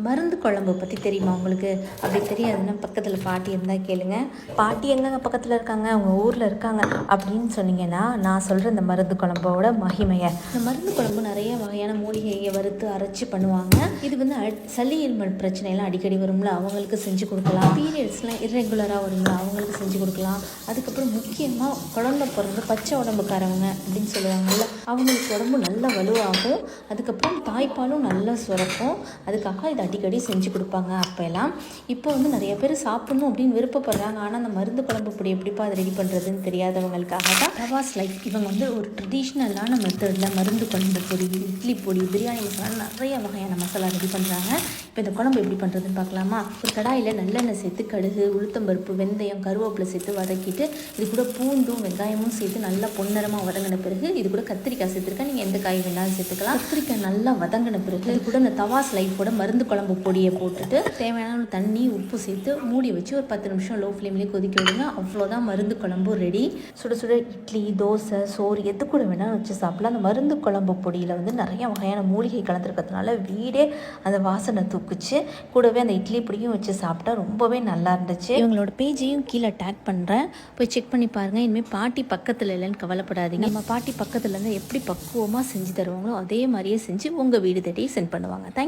மருந்து குழம்பு பற்றி தெரியுமா உங்களுக்கு? அப்படி தெரியாதுன்னா பக்கத்தில் பாட்டி இருந்தால் கேளுங்க. பாட்டி எங்கங்க பக்கத்தில் இருக்காங்க, அவங்க ஊரில் இருக்காங்க அப்படின்னு சொன்னீங்கன்னா நான் சொல்கிற இந்த மருந்து குழம்போட மகிமையை. இந்த மருந்து குழம்பு நிறைய வகையான மூலிகையை வறுத்து அரைச்சி பண்ணுவாங்க. இது வந்து சளி இருமல் பிரச்சனைலாம் அடிக்கடி வரும்ல, அவங்களுக்கு செஞ்சு கொடுக்கலாம். பீரியட்ஸ்லாம் இர்ரெகுலராக வரும்ல, அவங்களுக்கு செஞ்சு கொடுக்கலாம். அதுக்கப்புறம் முக்கியமாக குழந்தை பிறந்து பச்சை உடம்புக்காரவங்க அப்படின்னு சொல்லுவாங்கள்ல, அவங்களுக்கு உடம்பு நல்லா வலுவாகும். அதுக்கப்புறம் தாய்ப்பாலும் நல்லா சுரக்கும். அதுக்காக இது அடிக்கடி செஞ்சு கொடுப்பாங்க அப்போல்லாம். இப்போ வந்து நிறைய பேர் சாப்பிடணும் அப்படின்னு விருப்பப்படுறாங்க. ஆனால் அந்த மருந்து குழம்பு பொடி எப்படிப்பா அதை ரெடி பண்ணுறதுன்னு தெரியாதவங்களுக்காக தான் தவாஸ் லைஃப். இவங்க வந்து ஒரு ட்ரெடிஷ்னலான மெத்தடில் மருந்து குழம்பு பொடி, இட்லி பொடி, பிரியாணி மசாலா நிறைய வகையான மசாலா ரெடி பண்ணுறாங்க. இப்போ இந்த குழம்பு எப்படி பண்ணுறதுன்னு பார்க்கலாமா? ஒரு கடாயில் நல்லெண்ணெய் சேர்த்து கடுகு, உளுத்தம்பருப்பு, வெந்தயம், கருவேப்பிலை சேர்த்து வதக்கிட்டு இது கூட பூண்டும் வெங்காயமும் சேர்த்து நல்லா பொன்னிறமாக வதங்கின பிறகு இது கூட கத்திரிக்காய் சேர்த்துருக்கேன். நீங்கள் எந்த காய் வேணாலும் சேர்த்துக்கலாம். கத்திரிக்காய் நல்லா வதங்கின பிறகு இது கூட இந்த தவாஸ் லைஃபோட மருந்து குழம்பு பொடியை போட்டுட்டு தேவையான தண்ணி, உப்பு சேர்த்து மூடி வச்சு ஒரு 10 நிமிஷம் லோ ஃப்ளேம்லேயே கொதிக்க விடுங்க. அவ்வளோதான், மருந்து குழம்பு ரெடி. சுட சுட இட்லி, தோசை, சோறு எது கூட வேணாலும் வச்சு சாப்பிடலாம். அந்த மருந்து குழம்பு பொடியில் வந்து நிறைய வகையான மூலிகை கலந்துருக்கிறதுனால வீடே அந்த வாசனை தூக்குச்சு. கூடவே அந்த இட்லி பொடியும் வச்சு சாப்பிட்டா ரொம்பவே நல்லா இருந்துச்சு. இவங்களோட பேஜையும் கீழே டேக் பண்ணுறேன், போய் செக் பண்ணி பாருங்கள். இனிமேல் பாட்டி பக்கத்தில் இல்லைன்னு கவலைப்படாதீங்க. நம்ம பாட்டி பக்கத்தில் இருந்து எப்படி பக்குவமாக செஞ்சு தருவாங்களோ அதே மாதிரியே செஞ்சு உங்கள் வீடு தேடி சென்ட் பண்ணுவாங்க. தேங்க்யூ.